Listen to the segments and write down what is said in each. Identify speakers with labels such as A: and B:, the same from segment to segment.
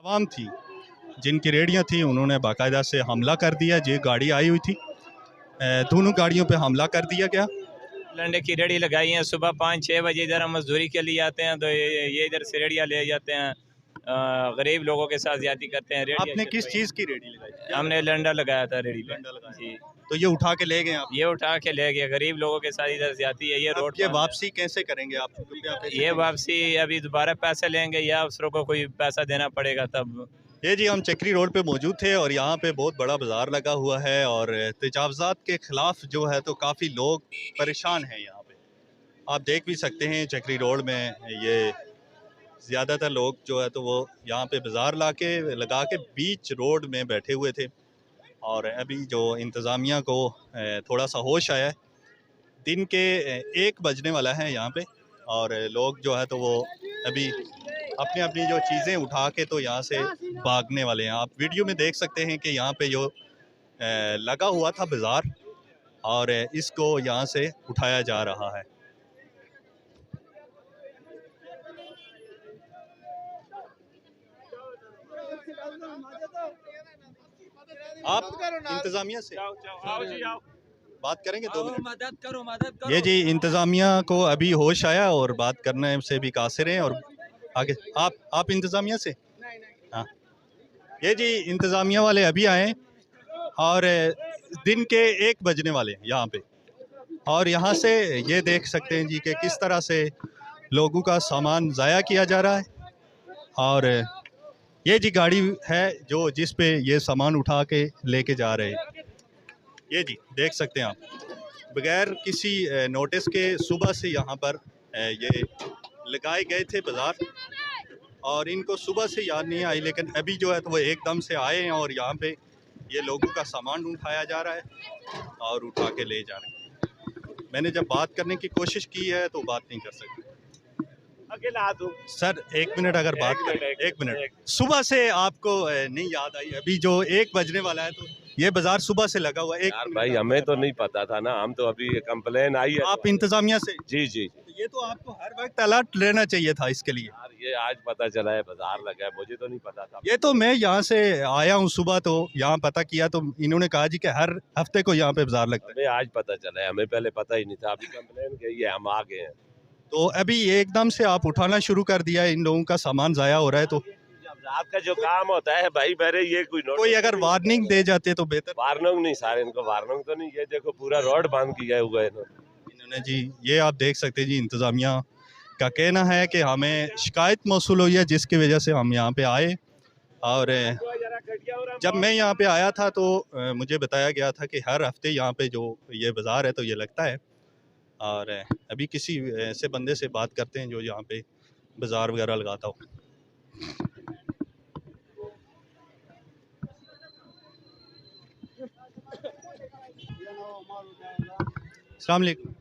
A: आवाम थी जिनकी रेडियां थी, उन्होंने बाकायदा से हमला कर दिया। ये गाड़ी आई हुई थी, दोनों गाड़ियों पे हमला कर दिया गया।
B: लंडे की रेडी लगाई है, सुबह 5-6 बजे इधर हम मजदूरी के लिए आते हैं तो ये इधर से रेडियाँ ले जाते हैं। गरीब लोगों के साथ ज्यादती करते हैं।
A: आपने किस चीज़ की रेडी लगाई?
B: हमने लंडा लगाया था रेडी पे जी।
A: तो ये उठा के ले गए आप?
B: ये उठा के ले गए। गरीब लोगों के साथ इधर ज्यादती है। ये रोड
A: ये वापसी कैसे करेंगे आप?
B: ये वापसी अभी दोबारा पैसे लेंगे या अफसरों को कोई पैसा देना पड़ेगा तब।
A: ये जी हम चक्री रोड पे मौजूद थे और यहाँ पे बहुत बड़ा बाज़ार लगा हुआ है और तजावज़ात के ख़िलाफ़ जो है तो काफ़ी लोग परेशान हैं यहाँ पे। आप देख भी सकते हैं चक्री रोड में ये ज़्यादातर लोग जो है तो वो यहाँ पे बाज़ार लगा के बीच रोड में बैठे हुए थे। और अभी जो इंतज़ामिया को थोड़ा सा होश आया है, दिन के 1 बजने वाला है यहाँ पे और लोग जो है तो वो अभी अपनी अपनी जो चीज़ें उठा के तो यहाँ से भागने वाले हैं। आप वीडियो में देख सकते हैं कि यहाँ पे जो लगा हुआ था बाज़ार और इसको यहाँ से उठाया जा रहा है। आप इंतज़ामिया से बात करेंगे 2 मिनट?
B: मदद करो।
A: ये जी इंतज़ामिया को अभी होश आया और बात करने से भी कासिर हैं। और आगे आप इंतज़ामिया से? हाँ, ये जी इंतज़ामिया वाले अभी आए और दिन के 1 बजने वाले हैं यहाँ पे। और यहाँ से ये देख सकते हैं जी कि किस तरह से लोगों का सामान ज़ाया किया जा रहा है। और ये जी गाड़ी है जो जिस पे ये सामान उठा के लेके जा रहे हैं। ये जी देख सकते हैं आप, बगैर किसी नोटिस के सुबह से यहाँ पर ये लगाए गए थे बाज़ार और इनको सुबह से याद नहीं आई, लेकिन अभी जो है तो वो एकदम से आए हैं और यहाँ पे ये लोगों का सामान उठाया जा रहा है और उठा के ले जा रहे हैं। मैंने जब बात करने की कोशिश की है तो बात नहीं कर सकते। सर 1 मिनट अगर बात करें, 1 मिनट। सुबह से आपको नहीं याद आई? अभी जो 1 बजने वाला है तो ये बाजार सुबह से लगा हुआ है।
C: यार भाई हमें तो नहीं पता था ना, हम तो अभी कंप्लेन आई है।
A: आप इंतजामिया से?
C: जी जी।
A: ये तो आपको हर वक्त अलर्ट रहना चाहिए था इसके लिए।
C: यार ये आज पता चला है बाजार लगा है, मुझे तो नहीं पता था।
A: ये तो मैं यहाँ से आया हूँ सुबह, तो यहाँ पता किया तो इन्होंने कहा जी कि हर हफ्ते को यहाँ पे बाजार लगता है।
C: हमें आज पता चला है, हमें पहले पता ही नहीं था। अभी कंप्लेन की है, हम आ गए हैं।
A: तो अभी एकदम से आप उठाना शुरू कर दिया है, इन लोगों का सामान ज़ाया हो रहा है। तो
C: रात का जो काम होता है भाई, मेरे ये कोई
A: अगर वार्निंग दे जाते तो बेहतर।
C: वार्निंग नहीं सर, इनको वार्निंग तो नहीं। ये देखो पूरा रोड बंद किया हुआ है
A: इन्होंने जी। ये आप देख सकते हैं जी, इंतज़ामिया का कहना है कि हमें शिकायत मौसूल हुई है जिसकी वजह से हम यहाँ पे आए। और जब मैं यहाँ पे आया था तो मुझे बताया गया था कि हर हफ्ते यहाँ पे जो ये बाज़ार है तो ये लगता है। और अभी किसी ऐसे बंदे से बात करते हैं जो यहाँ पे बाज़ार वगैरह लगाता हो। अस्सलाम वालेकुम।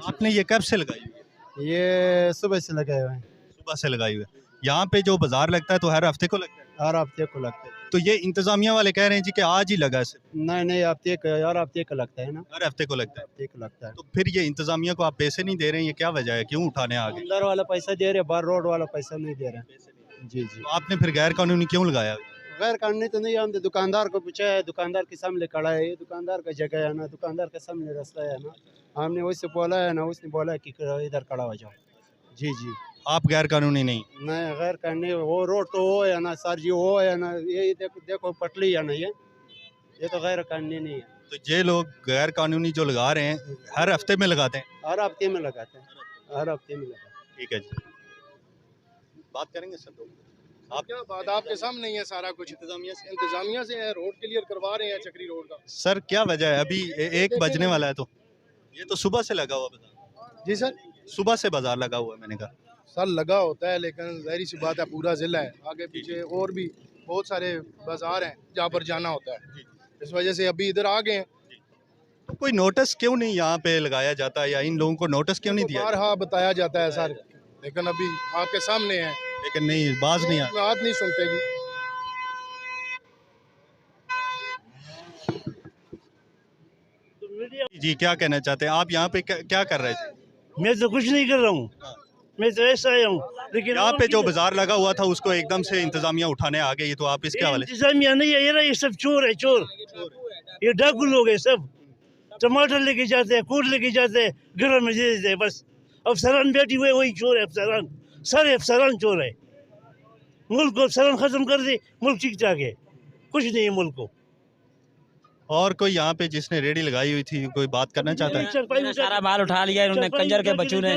A: आपने ये कब से लगाई हुई है?
D: ये सुबह से लगाए हुए हैं।
A: सुबह से लगाई हुई है। यहाँ पे जो बाज़ार लगता है तो हर हफ्ते को लगता है?
D: हर हफ्ते को लगता है।
A: तो ये इंतज़ामिया वाले कह रहे हैं जी कि आज ही लगा है।
D: नहीं हर हफ्ते का लगता है ना।
A: हर हफ्ते को लगता है?
D: हफ्ते को लगता है।
A: तो फिर ये इंतज़ामिया को आप पैसे नहीं दे रहे हैं, ये क्या वजह है? क्यों उठाने आ गए?
D: अंदर वाला पैसा दे रहे, बाहर रोड वाला पैसा नहीं दे रहे। जी जी।
A: तो आपने फिर गैर कानूनी क्यों लगाया?
D: गैर कानूनी तो नहीं, हम तो दुकानदार को पूछा है, दुकानदार के सामने खड़ा है। ये दुकानदार का जगह है ना, दुकानदार के सामने रास्ता है ना। हमने उससे बोला है ना, उसने बोला कि इधर खड़ा हो जाओ। जी जी।
A: आप गैर कानूनी नहीं?
D: नहीं गैर कानूनी, वो रोड तो वो है ना सर जी, वो है ना। ये देखो पटली है ना, ये तो गैर कानूनी नहीं है।
A: तो ये लोग गैर कानूनी जो लगा रहे हैं हर हफ्ते में लगाते हैं?
D: हर हफ्ते में लगाते हैं, हर हफ्ते में लगाते हैं।
A: ठीक है जी, बात करेंगे सर। तो
E: आप क्या बात, आपके सामने ही है सारा कुछ। इंतजामिया से है, रोड क्लियर करवा रहे हैं चक्री रोड का।
A: सर क्या वजह है? अभी 1 बजने वाला है तो ये तो सुबह से लगा हुआ बाजार।
E: जी सर,
A: सुबह से बाजार लगा हुआ है। मैंने कहा
E: सर लगा होता है, लेकिन ज़ाहिर सी बात है पूरा ज़िला है, आगे पीछे और भी बहुत सारे बाजार हैं जहाँ पर जाना होता है। इस वजह से अभी इधर आ गए हैं।
A: तो कोई नोटिस क्यों नहीं यहाँ पे लगाया जाता या इन लोगों को नोटिस क्यों नहीं दिया?
E: हाँ बताया जाता है सर, लेकिन अभी आपके सामने है,
A: लेकिन नहीं, बाज नहीं आता।
E: बात नहीं सुनते
A: जी। क्या कहना चाहते हैं आप? यहाँ पे क्या कर रहे थे?
F: मैं तो कुछ नहीं कर रहा हूँ। मैं तो ऐसा आया हूँ, लेकिन
A: यहाँ पे जो बाजार लगा हुआ था उसको एकदम से इंतजामिया उठाने आ गई, तो आप इसके हवाले
F: इंतजामिया नहीं है, ये सब चोर है, चोर, ये डाकू लोग है सब। टमाटर लेके जाते हैं, कूट लेके जाते हैं, घर में दे देते हैं बस। अफसरान बैठी हुए वही चोर है, अफसरान, सारे अफसरान चोर है। मुल्क को अफसरान खत्म कर दे, मुल्क ठीक ठाक है, कुछ नहीं है मुल्क को।
A: और कोई यहाँ पे जिसने रेडी लगाई हुई थी कोई बात करना चाहता है?
G: मेरा सारा माल उठा लिया इन्होंने, कंजर के बच्चों ने।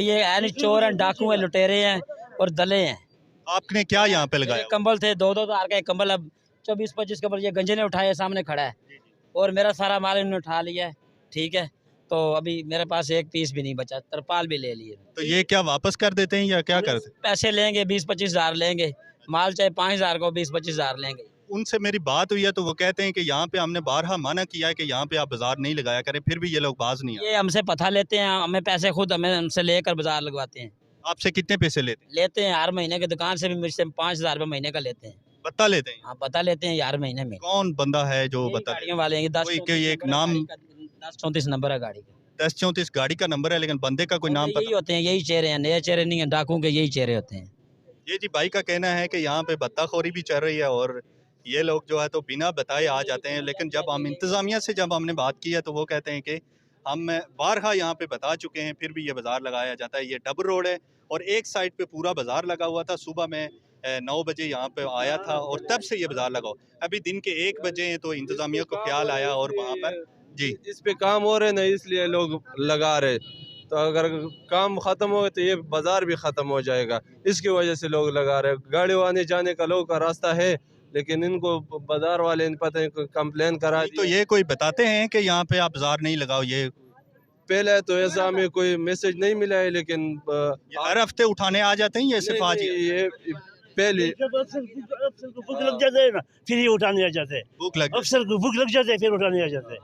G: ये है चोर हैं, डाकू हैं, लुटेरे हैं और दले हैं।
A: आपने क्या यहाँ पे लगाया?
G: कंबल थे 2-2 हज़ार के कंबल, अब 24-25 कंबल ये गंजे ने उठाए, सामने खड़ा है, और मेरा सारा माल इन्होंने उठा लिया है। ठीक है, तो अभी मेरे पास एक पीस भी नहीं बचा, तरपाल भी ले लिए।
A: तो ये क्या वापस कर देते हैं या क्या करते हैं?
G: पैसे लेंगे, 20-25 हज़ार लेंगे, माल चाहे 5 हज़ार को 20-25 हज़ार लेंगे।
A: उनसे मेरी बात हुई है तो वो कहते हैं कि यहाँ पे हमने बारहा मना किया है कि यहाँ पे आप बाजार नहीं लगाया करें, फिर भी ये लोग बाज नहीं आए।
G: ये हमसे पता लेते हैं, हमें पैसे खुद हमें हमसे लेकर बाजार लगवाते हैं।
A: आपसे कितने पैसे लेते हैं?
G: हर महीने की दुकान से भी मुझसे 5 हज़ार रुपये महीने का लेते हैं।
A: बता लेते हैं?
G: हाँ, पता लेते हैं हर महीने में।
A: कौन बंदा है जो
G: यही
A: बता?
G: गाड़ियों वाले हैं, 10
A: कोई एक नाम?
G: 10-34 नंबर है गाड़ी का।
A: 10-34 गाड़ी का नंबर है, लेकिन बंदे का कोई नाम
G: यही
A: पता?
G: होते हैं, यही चेहरे हैं, नए चेहरे नहीं है, डाकुओं के यही चेहरे होते हैं।
A: ये जी भाई का कहना है कि यहाँ पे बत्ताखोरी भी चल रही है और ये लोग जो है तो बिना बताए आ जाते हैं, लेकिन जब हम इंतज़ामिया से जब हमने बात की है तो वो कहते हैं कि हम बारहा यहाँ पे बता चुके हैं, फिर भी ये बाज़ार लगाया जाता है। ये डबल रोड है और एक साइड पे पूरा बाज़ार लगा हुआ था। सुबह में 9 बजे यहाँ पे आया था और तब से ये बाज़ार लगा हुआ। अभी दिन के 1 बजे हैं तो इंतज़ामिया को ख्याल आया और वहाँ पर जी
H: इस पे काम हो रहे ना, इसलिए लोग लगा रहे। तो अगर काम ख़त्म हो गए तो ये बाज़ार भी ख़त्म हो जाएगा, इसकी वजह से लोग लगा रहे। गाड़ी आने जाने का लोगों का रास्ता है, लेकिन इनको बाज़ार वाले ने पता नहीं कंप्लेन करा दी।
A: तो ये कोई बताते हैं कि यहाँ पे आप बाज़ार नहीं लगाओ, ये
H: पहले तो ऐसा हमें कोई मैसेज नहीं मिला है, लेकिन
A: हर हफ्ते उठाने आ जाते हैं, ये सिर्फ आज ही?
H: ये पहले
F: अफसर को भूख लग जाता है ना, फिर ये उठाने आ जाते हैं।
A: भूख लग
F: अफसर को भूख लग जाते हैं, फिर उठाने आ जाते हैं।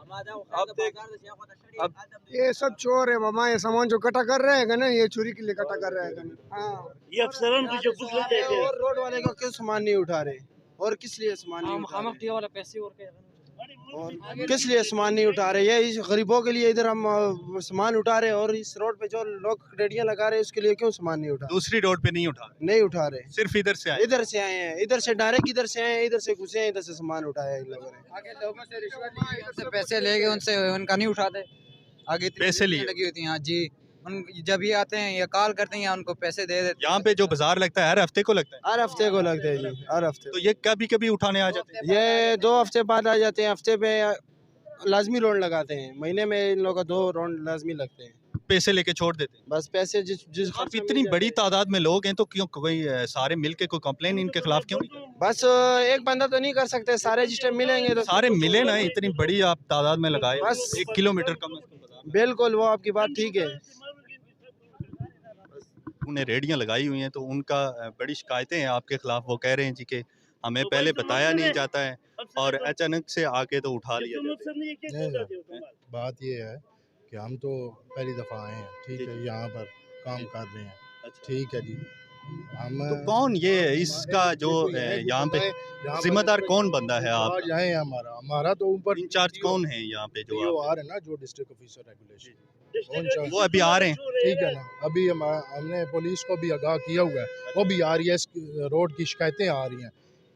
H: अब
I: ये सब चोर है मामा, ये सामान जो इकट्ठा कर रहे हैं ना, ये चोरी के लिए इकट्ठा कर रहे हैं। हाँ,
F: ये अफसरान को जो भूख लग जाते हैं।
D: और रोड वाले को क्यों सामान नहीं उठा रहे, और किस लिए सामान नहीं उठा रहे,
G: वाला पैसे
D: और किस लिए सामान नहीं उठा रहे? ये इस गरीबों के लिए इधर हम सामान उठा रहे हैं, और इस रोड पे जो लोग रेडियां लगा रहे हैं उसके लिए क्यों सामान नहीं उठा
A: दूसरी रोड पे नहीं उठा?
D: नहीं उठा रहे,
A: सिर्फ इधर से आए?
D: इधर से आए हैं, इधर से डायरेक्ट इधर से आए हैं, इधर से घुसे हैं, इधर से सामान उठाया है इन लोगों ने।
I: आगे लोगों से रिश्वत लिए, उनसे पैसे लेके उनसे उनका नहीं उठाते। आगे इतनी
A: पैसे लिए?
I: लगी होती हैं। हाँ जी, उन जब ये आते हैं या कॉल करते हैं या उनको पैसे दे देते हैं।
A: यहाँ पे जो बाजार लगता है हर हफ्ते को लगता है?
D: हर हफ्ते को लगते हैं जी, हर हफ्ते।
A: तो ये कभी कभी उठाने आ जाते हैं?
D: ये 2 हफ्ते बाद आ जाते हैं, हफ्ते पे लाजमी राउंड लगाते हैं, महीने में इन लोगों का 2 राउंड लाजमी लगते हैं।
A: पैसे लेके छोड़ देते हैं?
D: बस पैसे जिस
A: अब इतनी बड़ी तादाद में लोग हैं तो क्यों कोई सारे मिलके कोई कंप्लेन इनके खिलाफ क्यों नहीं?
D: बस एक बंदा तो नहीं कर सकते, सारे जिस टाइम मिलेंगे तो
A: सारे मिले ना, इतनी बड़ी आप तादाद में लगाए,
D: बस
A: 1 किलोमीटर कम से कम बाजार में।
D: बिल्कुल, वो आपकी बात ठीक है।
A: उन्हें रेडियां लगाई हुई हैं तो उनका बड़ी शिकायतें हैं आपके खिलाफ। वो कह रहे हैं जी कि हमें पहले बताया नहीं जाता है और अचानक से आके तो उठा लिया जाता है।
E: बात ये है कि हम तो पहली दफ़ा आए हैं, ठीक है, यहाँ पर काम कर रहे हैं,
A: अच्छा।
E: ठीक है जी। हम
A: तो कौन ये इसका जो यहाँ पे जिम्मेदार कौन बंदा है? आप
E: इंचार्ज है हमारा तो ऊपर
A: इंचार्ज कौन है यहाँ पे? जो
E: जो
A: आप
E: आ रहे हैं ना, जो डिस्ट्रिक्ट ऑफिसर रेगुलेशन,
A: वो अभी आ रहे हैं?
E: ठीक है ना। अभी हमने पुलिस को भी आगाह किया हुआ है, वो भी आ रही है, इस रोड की शिकायतें आ रही हैं।
A: ये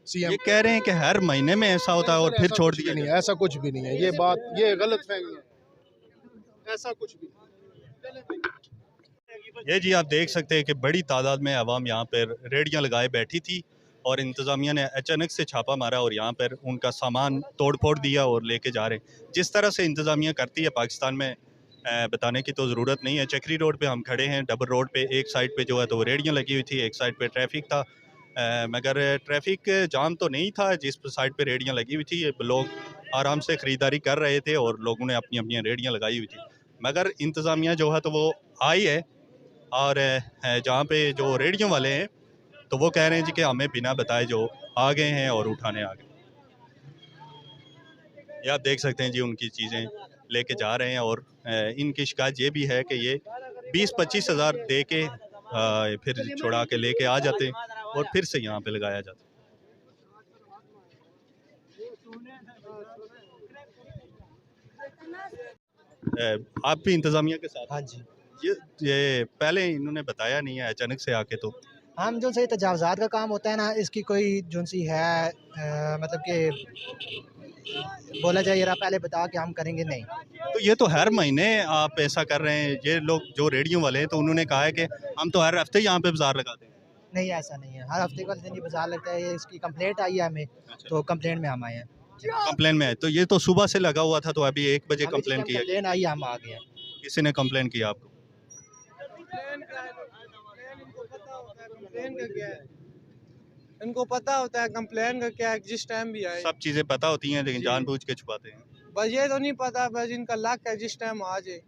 E: सीएम
A: कह रहे हैं कि हर महीने में ऐसा होता है और फिर छोड़ दिया
E: नहीं,
A: जाता
E: ऐसा कुछ भी नहीं है, ये बात ये गलत फहमी है, ऐसा कुछ भी नहीं।
A: है। ये जी आप देख सकते हैं कि बड़ी तादाद में आवाम यहाँ पर रेडियां लगाए बैठी थी और इंतज़ामिया ने अचानक से छापा मारा और यहाँ पर उनका सामान तोड़ फोड़ दिया और लेके जा रहे हैं। जिस तरह से इंतज़ामिया करती है पाकिस्तान में बताने की तो ज़रूरत नहीं है। चक्री रोड पे हम खड़े हैं, डबल रोड पे एक साइड पे जो है तो रेडियां लगी हुई थी, एक साइड पे ट्रैफिक था, मगर ट्रैफिक जाम तो नहीं था। जिस साइड पे रेडियां लगी हुई थी लोग आराम से ख़रीदारी कर रहे थे और लोगों ने अपनी अपनी रेडियां लगाई हुई थी, मगर इंतज़ामिया जो है तो वो आई है और जहाँ पे जो रेडियो वाले हैं तो वो कह रहे हैं जी कि हमें बिना बताए जो आ गए हैं और उठाने आ गए। ये आप देख सकते हैं जी उनकी चीज़ें लेके जा रहे हैं और इनकी शिकायत ये भी है कि ये 20-25 हज़ार दे के फिर छुड़ा के लेके आ जाते हैं और फिर से यहाँ पे लगाया जाता है। आप भी इंतज़ामिया के साथ?
D: हाँ जी,
A: ये पहले इन्होंने बताया नहीं है, अचानक से आके तो
J: हम जो सही तजावज़ात का काम होता है ना, इसकी कोई जो सी है मतलब कि बोला जाए यार पहले बता के हम करेंगे नहीं।
A: तो ये तो हर महीने आप ऐसा कर रहे हैं। ये लोग जो रेडियो वाले हैं तो उन्होंने कहा है कि हम तो हर हफ्ते यहाँ पे बाजार लगाते हैं।
J: नहीं ऐसा नहीं है, हर हफ्ते का दिन ही बाजार लगता है। ये इसकी कंप्लेंट आई है हमें, तो कंप्लेंट में हम आए हैं।
A: कंप्लेन में है तो ये तो सुबह से लगा हुआ था, तो अभी 1 बजे
J: अभी
A: कंप्लेन किया।
J: कंप्लेंट आई है, हम आ गए हैं।
A: किसी ने कंप्लेन किया आपको?
I: इनको पता होता है कंप्लेन का क्या है, जिस टाइम भी आए।
A: सब चीज़ें पता होती हैं लेकिन जानबूझ के छुपाते हैं।
I: बस ये तो नहीं पता, बस इनका लक है जिस टाइम आ जाए।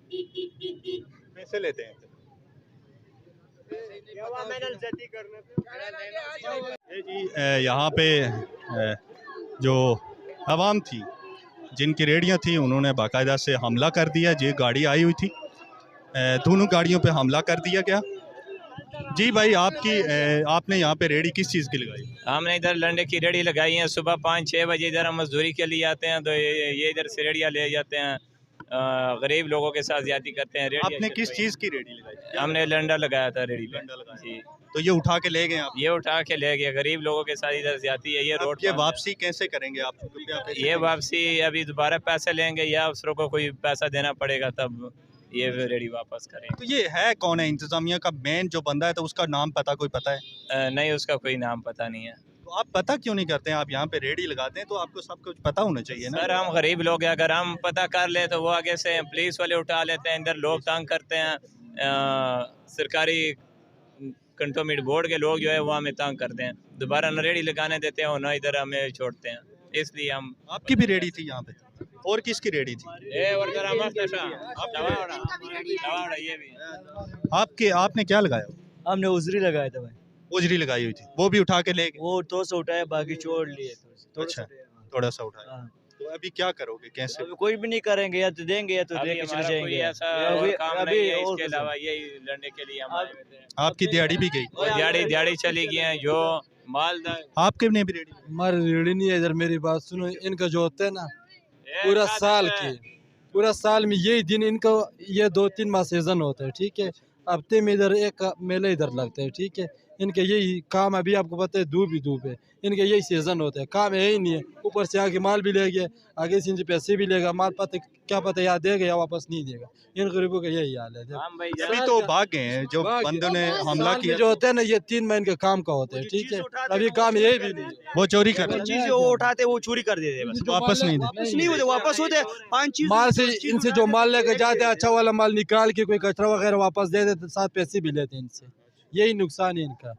A: पैसे लेते हैं। ये जी यहाँ पे जो आवाम थी, जिनकी रेडियाँ थी, उन्होंने बाकायदा से हमला कर दिया। ये गाड़ी आई हुई थी, दोनों गाड़ियों पे हमला कर दिया गया। जी भाई, आपने यहाँ पे रेडी किस चीज़ की लगाई?
B: हमने इधर लंडे की रेडी लगाई है। सुबह 5-6 बजे इधर हम मजदूरी के लिए आते हैं, तो ये इधर से रेडियाँ ले जाते हैं। गरीब लोगों के साथ ज्यादती करते हैं।
A: आपने किस चीज़ की रेडी लगाई?
B: हमने लंडा लगाया था रेडी पे। जी,
A: तो ये उठा के ले गए आप?
B: ये उठा के ले गए। गरीब लोगों के साथ इधर ज्यादती है। ये रोड
A: ये वापसी कैसे करेंगे आप?
B: ये वापसी अभी दोबारा पैसे लेंगे या अफसरों को कोई पैसा देना पड़ेगा, तब ये रेडी वापस करेंगे।
A: तो ये है कौन है इंतजामिया का मेन जो बंदा है, तो उसका नाम कोई पता है?
B: नहीं, उसका कोई नाम पता नहीं है।
A: तो आप पता क्यों नहीं करते हैं? आप यहाँ पे रेडी लगाते हैं तो आपको सब कुछ पता होना चाहिए ना।
B: सर, हम गरीब लोग हैं, अगर हम पता कर ले तो वो आगे से पुलिस वाले उठा लेते हैं। इधर लोग तंग करते हैं। सरकारी कंटोनमेंट बोर्ड के लोग जो है वो हमें तंग करते हैं। दोबारा न रेडी लगाने देते हैं और न इधर हमें छोड़ते हैं। इसलिए हम।
A: आपकी भी रेडी थी यहाँ पे? और किसकी रेडी थी? आपने क्या लगाया?
K: हमने उजरी लगाया था भाई।
A: उजरी लगाई हुई थी, वो भी उठा के ले गए?
K: वो थोड़ा सा उठाया, बाकी छोड़ लिए।
A: अच्छा, थोड़ा सा उठाया। तो अभी क्या करोगे, कैसे?
K: अभी कोई भी नहीं करेंगे, या तो देंगे या तो लेके चले जाएंगे।
B: अभी इसके अलावा यही लड़ने के लिए हम आए हुए थे।
A: आपकी दिहाड़ी भी गई?
B: दिहाड़ी चली गई है। जो मालदार
A: आपके भी रेडी?
H: हमारी रेडी नहीं है इधर। मेरी बात सुनो, इनका जो होता है ना पूरा साल में यही दिन इनका ये 2-3 माह सीजन होता है, ठीक है। हफ्ते में इधर एक मेला इधर लगता है, ठीक है। इनके यही काम, अभी आपको पता है धूप ही धूप है, इनके यही सीजन होता है। काम है ही नहीं है, ऊपर से आके माल भी ले गया, आगे से इनसे पैसे भी लेगा। माल क्या पता या देगा या वापस नहीं देगा। इन गरीबों का यही हाल है।
A: अभी तो भाग गए हैं जो बंदों ने हमला किया।
H: जो होता है ना, ये 3 महीने का काम का होता है, ठीक है। अभी काम यही भी नहीं,
A: वो चोरी कर
K: चीजें वो उठाते वो चोरी कर देते, बस
A: वापस नहीं
K: होते, वापस होते। 5 चीज
H: माल से इनसे जो माल लेकर जाते हैं, अच्छा वाला माल निकाल के कोई कचरा वगैरह वापस दे देते, साथ पैसे भी लेते हैं इनसे। यही नुकसान है इनका।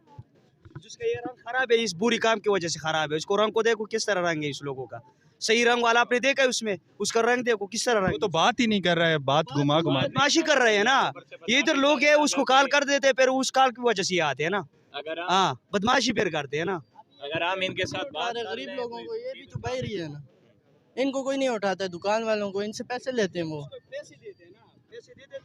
K: जिसका ये रंग खराब है, इस बुरी काम की वजह से खराब है। इसको रंग को देखो किस तरह रंग है इस लोगों का। सही रंग वाला आपने देखा है उसमें, उसका रंग देखो किस तरह रंग।
A: वो तो बात ही नहीं कर रहा है, बात घुमा
K: बदमाशी कर रहे हैं ना। ये इधर लोग है, उसको कॉल कर देते हैं, फिर उस कॉल की वजह से ये आते हैं ना। हाँ, बदमाशी फिर करते हैं ना।
B: अगर हम इनके साथ
L: गरीब लोगों को ये भी तो बह रही है ना, इनको कोई नहीं उठाता है। दुकान वालों को इनसे पैसे लेते हैं, वो
K: पैसे देते हैं ना, पैसे देते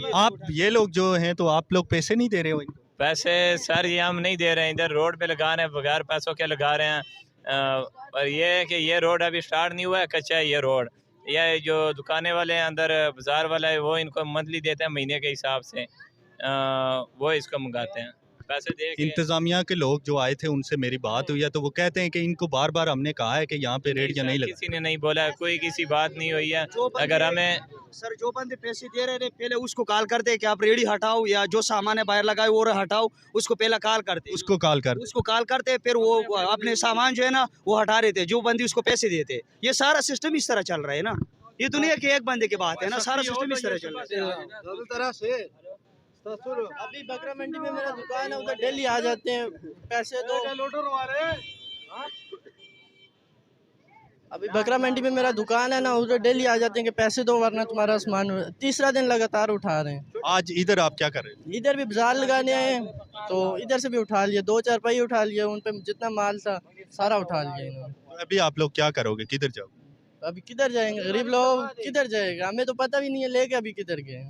K: हैं।
A: आप ये लोग जो हैं, तो आप लोग पैसे नहीं दे रहे हो इनको?
B: पैसे सर ये हम नहीं दे रहे हैं। इधर रोड पे लगा रहे हैं, बगैर पैसों के लगा रहे हैं। और ये है कि ये रोड अभी स्टार्ट नहीं हुआ है, कच्चा है ये रोड। ये जो दुकानें वाले हैं अंदर, बाजार वाला है, वो इनको मंथली देते हैं महीने के हिसाब से। वो इसको मंगाते हैं पैसे दे के।
A: इंतजामिया के लोग जो आए थे उनसे मेरी बात हुई है, तो वो कहते हैं कि इनको बार बार हमने कहा है कि यहाँ पे रेडियाँ नहीं लगा।
B: किसी ने नहीं बोला, कोई किसी बात नहीं हुई है। अगर हमें
K: सर जो बंदे पैसे दे रहे थे पहले उसको कॉल करते कि आप रेडी हटाओ, या जो सामान है बाहर लगाए वो हटाओ, उसको पहले कॉल करते।
A: उसको कॉल
K: करते फिर वो अपने सामान जो है ना वो हटा रहे थे, जो बंदे उसको पैसे देते। ये सारा सिस्टम इस तरह चल रहा है ना। ये दुनिया के एक बंदे की बात है ना, सारा सिस्टम इस तरह चल रहा है।
L: अभी बकरा मंडी में मेरा दुकान है, उधर डेली आ जाते हैं, पैसे दो। अभी बकरा मंडी में मेरा दुकान है ना, उधर डेली आ जाते हैं कि पैसे दो वरना तुम्हारा सामान। 3रा दिन लगातार उठा रहे हैं।
A: आज इधर आप क्या कर रहे हैं?
L: इधर भी बाजार लगाने आए, तो इधर से भी उठा लिए, 2-4 पाई उठा लिए, उन पे जितना माल था सारा उठा लिया इन्होंने।
A: अभी आप लोग क्या करोगे, किधर जाओ?
L: अभी किधर जाएंगे, गरीब लोग किधर जाएगा, हमें तो पता भी नहीं है लेके अभी किधर गए।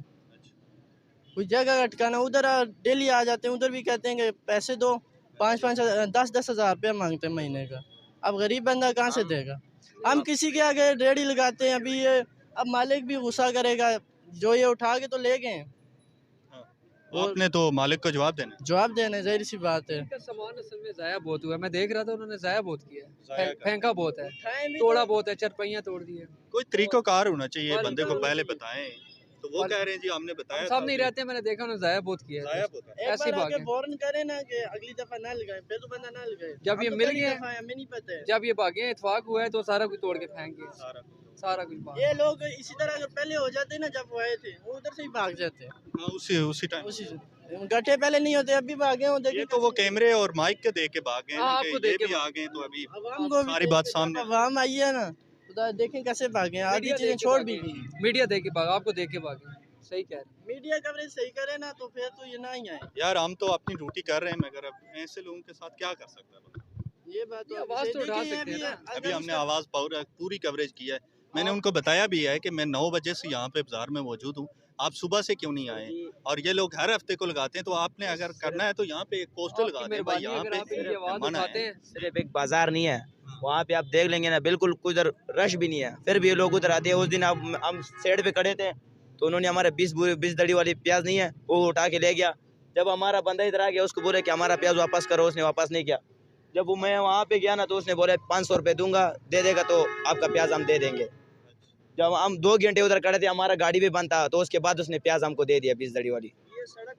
L: कोई जगह का ठिकाना, उधर डेली आ जाते हैं, उधर भी कहते हैं कि पैसे दो। 5-5 10-10 हज़ार रुपया मांगते हैं महीने का। अब गरीब बंदा कहाँ से देगा। हम किसी के आगे रेडी लगाते हैं। अभी ये अब मालिक भी गुस्सा करेगा, जो ये उठा के तो ले गए,
A: आपने तो मालिक को जवाब देना
L: जवाब देने जाहिर सी बात है।
M: इनका सामान असल में ज़ाया बहुत हुआ है। मैं देख रहा था उन्होंने ज़ाया बहुत किया है,
A: ज़ाया कर
M: फेंका बहुत है, तोड़ा बहुत है, चरपैयाँ तोड़ दी है।
A: कोई तरीक़ाकार होना चाहिए,
M: मालिक
A: बंदे
M: का
A: को
M: होना
A: पहले
M: चाहिए।
A: बताएं। तो वो कह रहे हैं जी हमने बताया
M: सब
A: था
M: नहीं
A: अभी।
M: रहते, मैंने देखा उन्होंने ज़ाया बहुत किया
A: ज़ाया
M: है।
A: बहुत है।
L: एक
M: ऐसी
L: बार आके
M: भागे
L: वार्न करे ना कि अगली दफा ना लगाए, फिर तो बंदा ना लगाए।
M: जब ये
L: हम तो
M: मिल
L: पहली
M: गए,
L: दफा है, हमें नहीं पता है।
M: जब ये भागे इतफाक हुआ है तो सारा कुछ तोड़ के फेंक गए, सारा कुछ भाग
L: ये लोग इसी तरह अगर पहले हो जाते ना, जब वो आए थे वो उधर से ही भाग जाते।
A: हाँ, उसी टाइम
L: उसी से गड्ढे पहले नहीं होते, अभी भागे होते।
A: ये तो वो कैमरे और माइक के देख के भाग गए
L: हाँ,
A: हैं
L: आपको
A: कि
L: देख
A: ये
L: के
A: भी आ गए तो अभी
L: आवाम को भी
A: सारी बात सामने
L: आवाम आई है ना, तो देखें कैसे भागे, आधी चीजें छोड़ भी दी।
M: मीडिया देख के भागा, आपको देख के भागे। सही कह रहे
L: मीडिया कवरेज सही करे ना तो फिर तो ये ना ही आए।
A: यार हम तो अपनी ड्यूटी कर रहे हैं, मगर अब ऐसे लोगों के साथ क्या कर सकता है।
L: ये बात तो
M: आवाज तो उठा सकते हैं ना।
A: अभी हमने आवाज़ पूरी कवरेज किया है। मैंने उनको बताया भी है कि मैं 9 बजे से यहाँ पे बाजार में मौजूद हूँ, आप सुबह से क्यों नहीं आए। और ये लोग हर हफ्ते को लगाते हैं, तो आपने अगर करना है तो यहाँ पे एक पोस्टर लगा दें भाई यहाँ पे मना है।
N: सिर्फ एक बाजार नहीं है, वहाँ पे आप देख लेंगे ना, बिल्कुल उधर रश भी नहीं है, फिर भी ये लोग उधर आते हैं। उस दिन हम साइड पे खड़े थे तो उन्होंने हमारे 20 दड़ी वाली प्याज नहीं है वो उठा के ले गया। जब हमारा बंदा इधर आ गया उसको बोले कि हमारा प्याज वापस करो, उसने वापस नहीं किया। जब वो मैं वहाँ पे गया ना तो उसने बोले 500 रुपये दूंगा, दे देगा तो आपका प्याज हम दे देंगे। जब हम 2 घंटे उधर खड़े थे, हमारा गाड़ी भी बंद था, तो उसके बाद उसने प्याज हमको दे दिया 20 दड़ी वाली।
L: ये सड़क